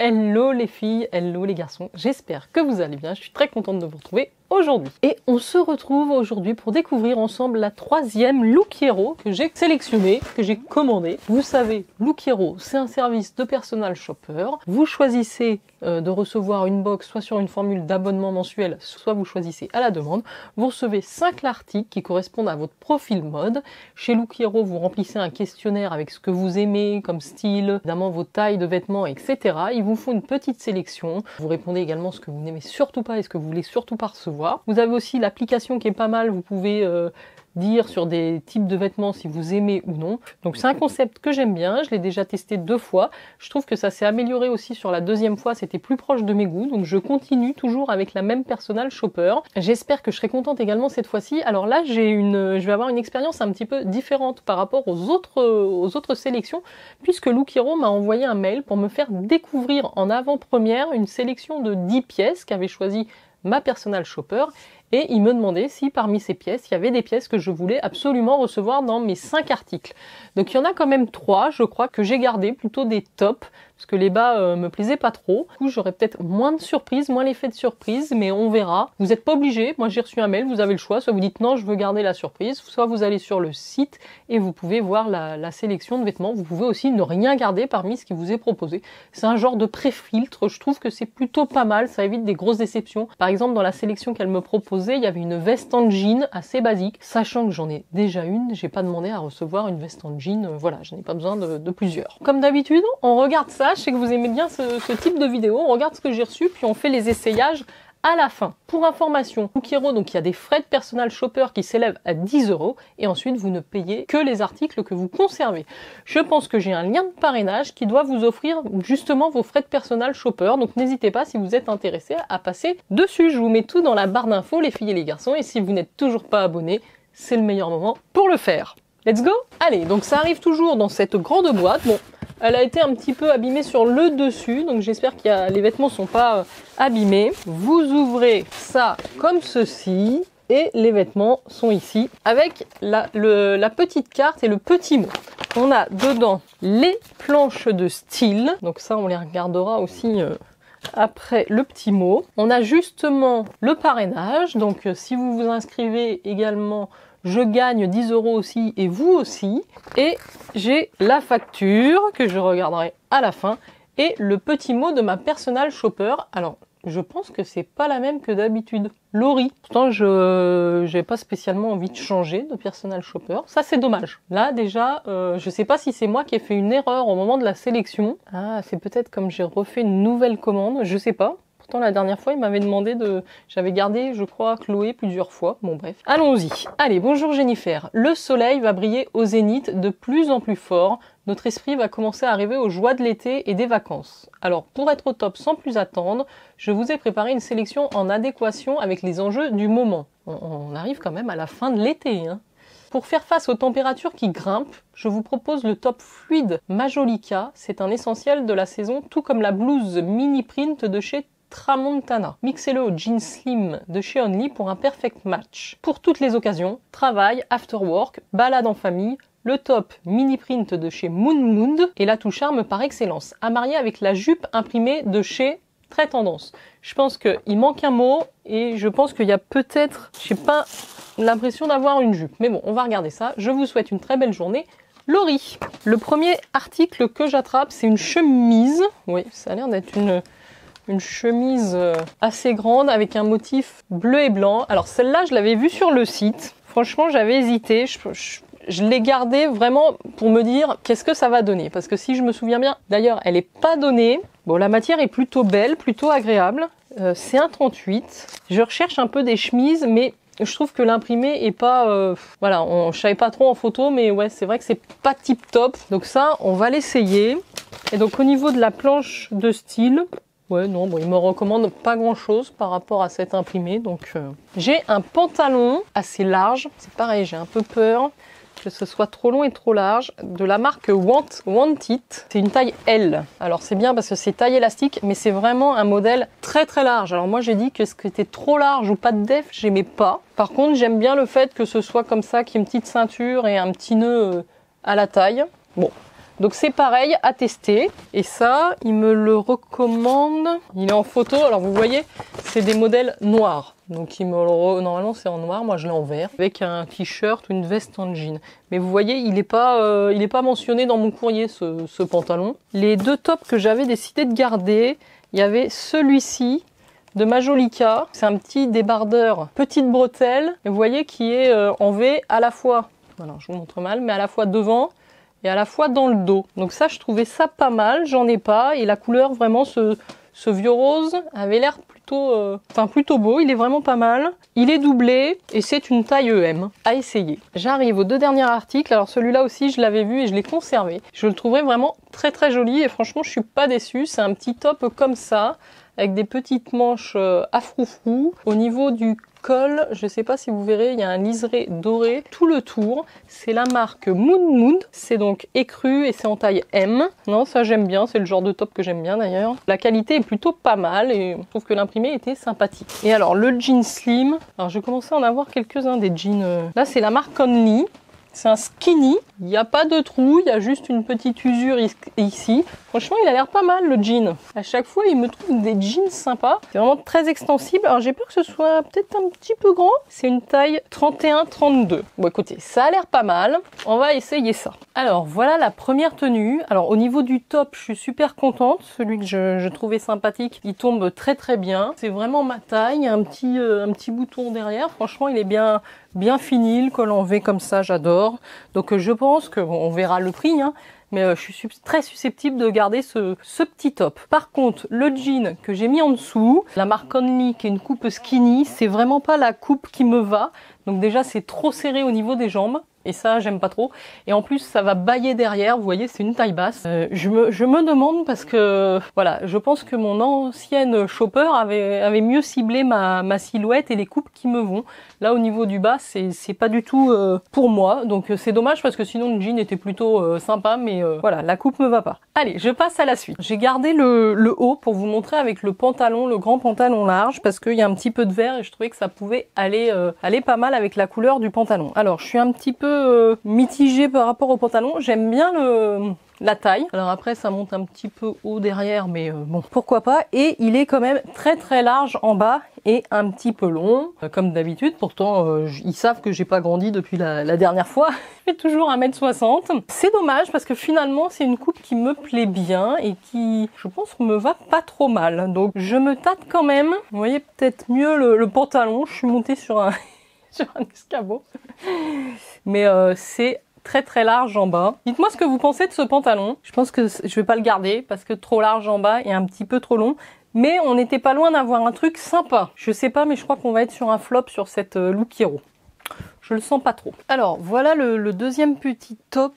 Hello les filles, hello les garçons, j'espère que vous allez bien, je suis très contente de vous retrouver aujourd'hui. Et on se retrouve aujourd'hui pour découvrir ensemble la troisième Look Hero que j'ai sélectionnée, que j'ai commandée. Vous savez, Look Hero, c'est un service de personal shopper. Vous choisissez de recevoir une box soit sur une formule d'abonnement mensuel, soit vous choisissez à la demande. Vous recevez 5 articles qui correspondent à votre profil mode. Chez Look Hero, vous remplissez un questionnaire avec ce que vous aimez comme style, évidemment vos tailles de vêtements, etc. Ils vous font une petite sélection. Vous répondez également ce que vous n'aimez surtout pas et ce que vous voulez surtout pas recevoir. Vous avez aussi l'application qui est pas mal, vous pouvez dire sur des types de vêtements si vous aimez ou non. Donc c'est un concept que j'aime bien, je l'ai déjà testé 2 fois. Je trouve que ça s'est amélioré aussi sur la deuxième fois, c'était plus proche de mes goûts. Donc je continue toujours avec la même personal shopper. J'espère que je serai contente également cette fois-ci. Alors là, je vais avoir une expérience un petit peu différente par rapport aux autres sélections, puisque Look Hero m'a envoyé un mail pour me faire découvrir en avant-première une sélection de 10 pièces qu'avait choisi ma personal shopper, et il me demandait si parmi ces pièces, il y avait des pièces que je voulais absolument recevoir dans mes 5 articles. Donc il y en a quand même 3, je crois, que j'ai gardé, plutôt des tops, parce que les bas me plaisaient pas trop. Du coup, j'aurais peut-être moins de surprises, moins l'effet de surprise, mais on verra. Vous n'êtes pas obligé, moi j'ai reçu un mail, vous avez le choix, soit vous dites non, je veux garder la surprise, soit vous allez sur le site et vous pouvez voir la sélection de vêtements. Vous pouvez aussi ne rien garder parmi ce qui vous est proposé. C'est un genre de pré-filtre, je trouve que c'est plutôt pas mal, ça évite des grosses déceptions. Par exemple, dans la sélection qu'elle me proposait, il y avait une veste en jean assez basique, sachant que j'en ai déjà une, j'ai pas demandé à recevoir une veste en jean, voilà, je n'ai pas besoin de plusieurs. Comme d'habitude, on regarde ça, je sais que vous aimez bien ce type de vidéo, on regarde ce que j'ai reçu, puis on fait les essayages à la fin. Pour information, Look Hero, donc il y a des frais de personal shopper qui s'élèvent à 10 €, et ensuite vous ne payez que les articles que vous conservez. Je pense que j'ai un lien de parrainage qui doit vous offrir justement vos frais de personal shopper, donc n'hésitez pas si vous êtes intéressé à passer dessus. Je vous mets tout dans la barre d'infos, les filles et les garçons, et si vous n'êtes toujours pas abonné, c'est le meilleur moment pour le faire. Let's go! Allez, donc ça arrive toujours dans cette grande boîte. Bon, elle a été un petit peu abîmée sur le dessus, donc j'espère que les vêtements sont pas abîmés. Vous ouvrez ça comme ceci, et les vêtements sont ici, avec la petite carte et le petit mot. On a dedans les planches de style, donc ça on les regardera aussi après le petit mot. On a justement le parrainage, donc si vous vous inscrivez également, je gagne 10 € aussi et vous aussi. Et j'ai la facture que je regarderai à la fin et le petit mot de ma personal shopper. Alors, je pense que c'est pas la même que d'habitude. Laurie. Pourtant, je n'ai pas spécialement envie de changer de personal shopper. Ça, c'est dommage. Là, déjà, je sais pas si c'est moi qui ai fait une erreur au moment de la sélection. Ah, c'est peut-être comme j'ai refait une nouvelle commande. Je sais pas. Pourtant, la dernière fois, il m'avait demandé de... J'avais gardé, je crois, Chloé plusieurs fois. Bon, bref. Allons-y. Allez, bonjour Jennifer. Le soleil va briller au zénith de plus en plus fort. Notre esprit va commencer à arriver aux joies de l'été et des vacances. Alors, pour être au top sans plus attendre, je vous ai préparé une sélection en adéquation avec les enjeux du moment. On arrive quand même à la fin de l'été, hein. Pour faire face aux températures qui grimpent, je vous propose le top fluide Majolica. C'est un essentiel de la saison, tout comme la blouse mini print de chez Tramontana. Mixez-le au jean slim de chez Only pour un perfect match. Pour toutes les occasions, travail, after work, balade en famille, le top mini print de chez Moon et la touche charme par excellence, à marier avec la jupe imprimée de chez Très Tendance. Je pense qu'il manque un mot et je pense qu'il y a peut-être, je sais pas, l'impression d'avoir une jupe. Mais bon, on va regarder ça. Je vous souhaite une très belle journée. Laurie. Le premier article que j'attrape, c'est une chemise. Oui, ça a l'air d'être une chemise assez grande avec un motif bleu et blanc. Alors celle-là, je l'avais vue sur le site. Franchement, j'avais hésité. Je l'ai gardée vraiment pour me dire qu'est-ce que ça va donner. Parce que si je me souviens bien, d'ailleurs, elle n'est pas donnée. Bon, la matière est plutôt belle, plutôt agréable. C'est un 38. Je recherche un peu des chemises, mais je trouve que l'imprimé est pas... voilà, je savais pas trop en photo, mais ouais, c'est vrai que c'est pas tip top. Donc ça, on va l'essayer. Et donc au niveau de la planche de style... Ouais, non, bon, il me recommande pas grand-chose par rapport à cet imprimé. Donc, j'ai un pantalon assez large. C'est pareil, j'ai un peu peur que ce soit trop long et trop large. De la marque Want It. C'est une taille L. Alors, c'est bien parce que c'est taille élastique, mais c'est vraiment un modèle très très large. Alors, moi, j'ai dit que ce qui était trop large ou pas de def, j'aimais pas. Par contre, j'aime bien le fait que ce soit comme ça, qu'il y ait une petite ceinture et un petit nœud à la taille. Bon. Donc c'est pareil, à tester. Et ça, il me le recommande. Il est en photo, alors vous voyez, c'est des modèles noirs. Donc normalement c'est en noir, moi je l'ai en vert, avec un t-shirt ou une veste en jean. Mais vous voyez, il n'est pas mentionné dans mon courrier ce pantalon. Les deux tops que j'avais décidé de garder, il y avait celui-ci de Majolica. C'est un petit débardeur petite bretelle, et vous voyez qui est en V à la fois, voilà, je vous montre mal, mais à la fois devant et à la fois dans le dos. Donc ça, je trouvais ça pas mal, j'en ai pas, et la couleur vraiment, ce vieux rose avait l'air plutôt beau, il est vraiment pas mal. Il est doublé et c'est une taille EM à essayer. J'arrive aux deux derniers articles. Alors celui-là aussi, je l'avais vu et je l'ai conservé. Je le trouverais vraiment très très joli et franchement, je suis pas déçue. C'est un petit top comme ça, avec des petites manches à froufrou. Au niveau du col, je sais pas si vous verrez, il y a un liseré doré tout le tour. C'est la marque Moon Mood. C'est donc écru et c'est en taille M. Non, ça j'aime bien, c'est le genre de top que j'aime bien d'ailleurs. La qualité est plutôt pas mal et je trouve que l'imprimé était sympathique. Et alors le jean slim, alors je commençais à en avoir quelques-uns des jeans. Là c'est la marque Conley. C'est un skinny, il n'y a pas de trou, il y a juste une petite usure ici. Franchement, il a l'air pas mal le jean. À chaque fois, il me trouve des jeans sympas. C'est vraiment très extensible. Alors j'ai peur que ce soit peut-être un petit peu grand. C'est une taille 31-32. Bon écoutez, ça a l'air pas mal. On va essayer ça. Alors voilà la première tenue. Alors au niveau du top, je suis super contente. Celui que je trouvais sympathique, il tombe très très bien. C'est vraiment ma taille. Il y a un petit bouton derrière. Franchement, il est bien fini. Le col en V comme ça, j'adore. Donc je pense que, bon, on verra le prix, hein, mais je suis très susceptible de garder ce petit top. Par contre, le jean que j'ai mis en dessous, la marque Conley, qui est une coupe skinny, c'est vraiment pas la coupe qui me va. Donc déjà, c'est trop serré au niveau des jambes. Et ça, j'aime pas trop. Et en plus, ça va bâiller derrière. Vous voyez, c'est une taille basse. Je me demande parce que, voilà, je pense que mon ancienne shopper avait mieux ciblé ma silhouette et les coupes qui me vont. Là, au niveau du bas, c'est pas du tout pour moi. Donc, c'est dommage parce que sinon, le jean était plutôt sympa. Mais voilà, la coupe me va pas. Allez, je passe à la suite. J'ai gardé le haut pour vous montrer avec le pantalon, le grand pantalon large, parce qu'il y a un petit peu de vert et je trouvais que ça pouvait aller pas mal avec la couleur du pantalon. Alors, je suis un petit peu mitigée par rapport au pantalon. J'aime bien la taille. Alors après, ça monte un petit peu haut derrière, mais bon, pourquoi pas. Et il est quand même très très large en bas et un petit peu long, comme d'habitude. Pourtant, ils savent que j'ai pas grandi depuis la dernière fois. Je fais toujours 1m60. C'est dommage parce que finalement, c'est une coupe qui me plaît bien et qui, je pense, me va pas trop mal. Donc, je me tâte quand même. Vous voyez peut-être mieux le pantalon. Je suis montée sur un escabeau. Mais c'est très très large en bas. Dites-moi ce que vous pensez de ce pantalon. Je pense que je vais pas le garder parce que trop large en bas et un petit peu trop long. Mais on n'était pas loin d'avoir un truc sympa. Je sais pas, mais je crois qu'on va être sur un flop sur cette Look Hero. Je le sens pas trop. Alors voilà le deuxième petit top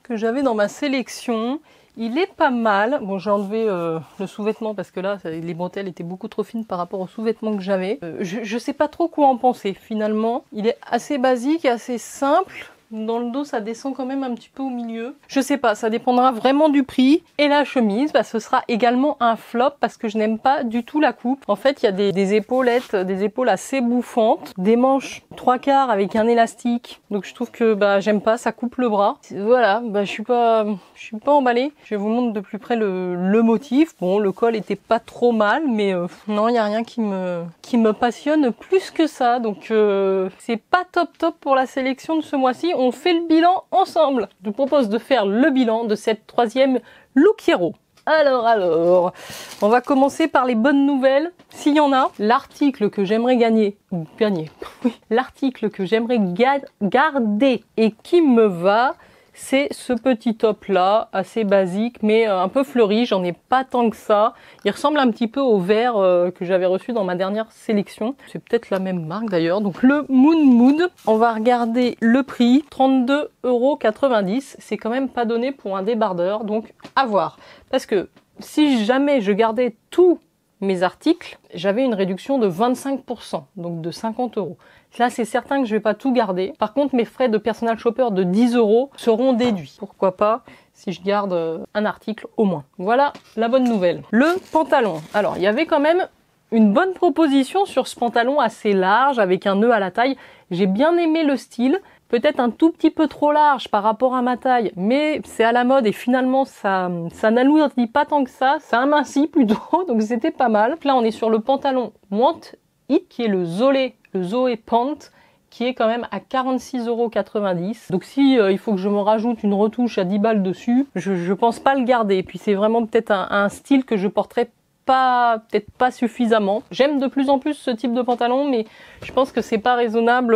que j'avais dans ma sélection. Il est pas mal. Bon, j'ai enlevé le sous-vêtement parce que là, les bretelles étaient beaucoup trop fines par rapport au sous-vêtement que j'avais. Je sais pas trop quoi en penser finalement. Il est assez basique, assez simple. Dans le dos, ça descend quand même un petit peu au milieu. Je sais pas, ça dépendra vraiment du prix. Et la chemise, bah, ce sera également un flop parce que je n'aime pas du tout la coupe. En fait, il y a des épaulettes, des épaules assez bouffantes, des manches 3/4 avec un élastique. Donc je trouve que bah j'aime pas, ça coupe le bras. Voilà, bah je suis pas emballée. Je vous montre de plus près le motif. Bon, le col était pas trop mal, mais non, il y a rien qui me passionne plus que ça. Donc c'est pas top pour la sélection de ce mois-ci. On fait le bilan ensemble. Je vous propose de faire le bilan de cette troisième Look Hero. Alors, on va commencer par les bonnes nouvelles, s'il y en a. L'article que j'aimerais l'article que j'aimerais garder et qui me va, c'est ce petit top là, assez basique, mais un peu fleuri, j'en ai pas tant que ça. Il ressemble un petit peu au vert que j'avais reçu dans ma dernière sélection. C'est peut-être la même marque d'ailleurs. Donc le Moon Mood, on va regarder le prix, 32,90 €. C'est quand même pas donné pour un débardeur, donc à voir. Parce que si jamais je gardais tous mes articles, j'avais une réduction de 25%, donc de 50 €. Là, c'est certain que je vais pas tout garder. Par contre, mes frais de personal shopper de 10 € seront déduits. Pourquoi pas si je garde un article au moins. Voilà la bonne nouvelle. Le pantalon. Alors, il y avait quand même une bonne proposition sur ce pantalon assez large avec un nœud à la taille. J'ai bien aimé le style. peut-être un tout petit peu trop large par rapport à ma taille, mais c'est à la mode et finalement ça n'alourdit pas tant que ça amincit plutôt, donc c'était pas mal. Là on est sur le pantalon Want It qui est le Zoé Pant, qui est quand même à 46,90 €. Donc si il faut que je me rajoute une retouche à 10 balles dessus, je pense pas le garder. Et puis c'est vraiment peut-être un style que je porterai peut-être pas suffisamment. J'aime de plus en plus ce type de pantalon, mais je pense que c'est pas raisonnable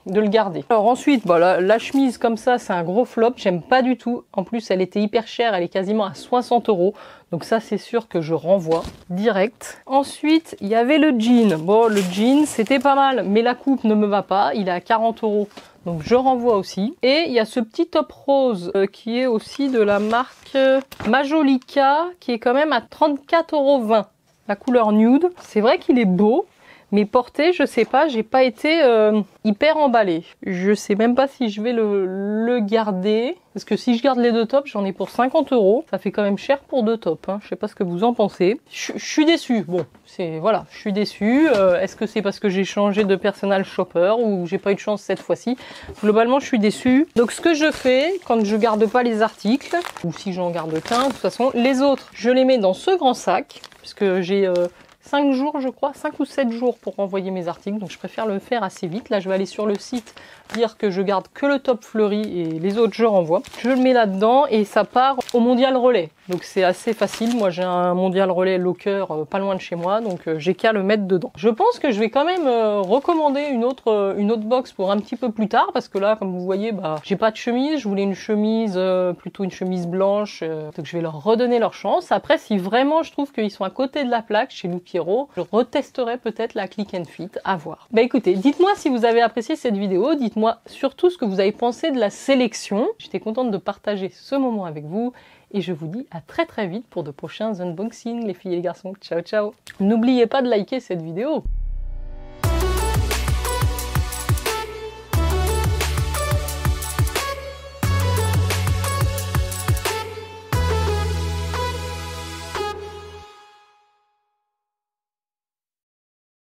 de le garder. Alors ensuite, voilà, la chemise comme ça, c'est un gros flop. J'aime pas du tout. En plus, elle était hyper chère. Elle est quasiment à 60 €. Donc ça, c'est sûr que je renvoie direct. Ensuite, il y avait le jean. Bon, le jean, c'était pas mal, mais la coupe ne me va pas. Il est à 40 €. Donc je renvoie aussi. Et il y a ce petit top rose qui est aussi de la marque Majolica, qui est quand même à 34,20 €. La couleur nude. C'est vrai qu'il est beau. Mais porté, je sais pas, j'ai pas été hyper emballée. Je sais même pas si je vais le garder. Parce que si je garde les deux tops, j'en ai pour 50 €. Ça fait quand même cher pour deux tops. Hein. Je sais pas ce que vous en pensez. Je suis déçue. Bon, voilà, je suis déçue. Est-ce que c'est parce que j'ai changé de personal shopper ou j'ai pas eu de chance cette fois-ci? Globalement, je suis déçue. Donc ce que je fais quand je garde pas les articles, ou si j'en garde qu'un, de toute façon, les autres, je les mets dans ce grand sac. Puisque j'ai 5 jours, je crois, 5 ou 7 jours pour renvoyer mes articles, donc je préfère le faire assez vite. Là, je vais aller sur le site, dire que je garde que le top fleuri et les autres, je renvoie. Je le mets là-dedans et ça part au Mondial Relais. Donc c'est assez facile. Moi, j'ai un Mondial Relais Locker pas loin de chez moi, donc j'ai qu'à le mettre dedans. Je pense que je vais quand même recommander une autre box pour un petit peu plus tard, parce que là, comme vous voyez, j'ai pas de chemise. Je voulais une chemise, plutôt une chemise blanche, donc je vais leur redonner leur chance. Après, si vraiment je trouve qu'ils sont à côté de la plaque chez Lookero, je retesterai peut-être la Click and Fit, à voir. Bah écoutez, dites-moi si vous avez apprécié cette vidéo, dites-moi surtout ce que vous avez pensé de la sélection. J'étais contente de partager ce moment avec vous et je vous dis à très vite pour de prochains unboxings les filles et les garçons. Ciao ciao. N'oubliez pas de liker cette vidéo.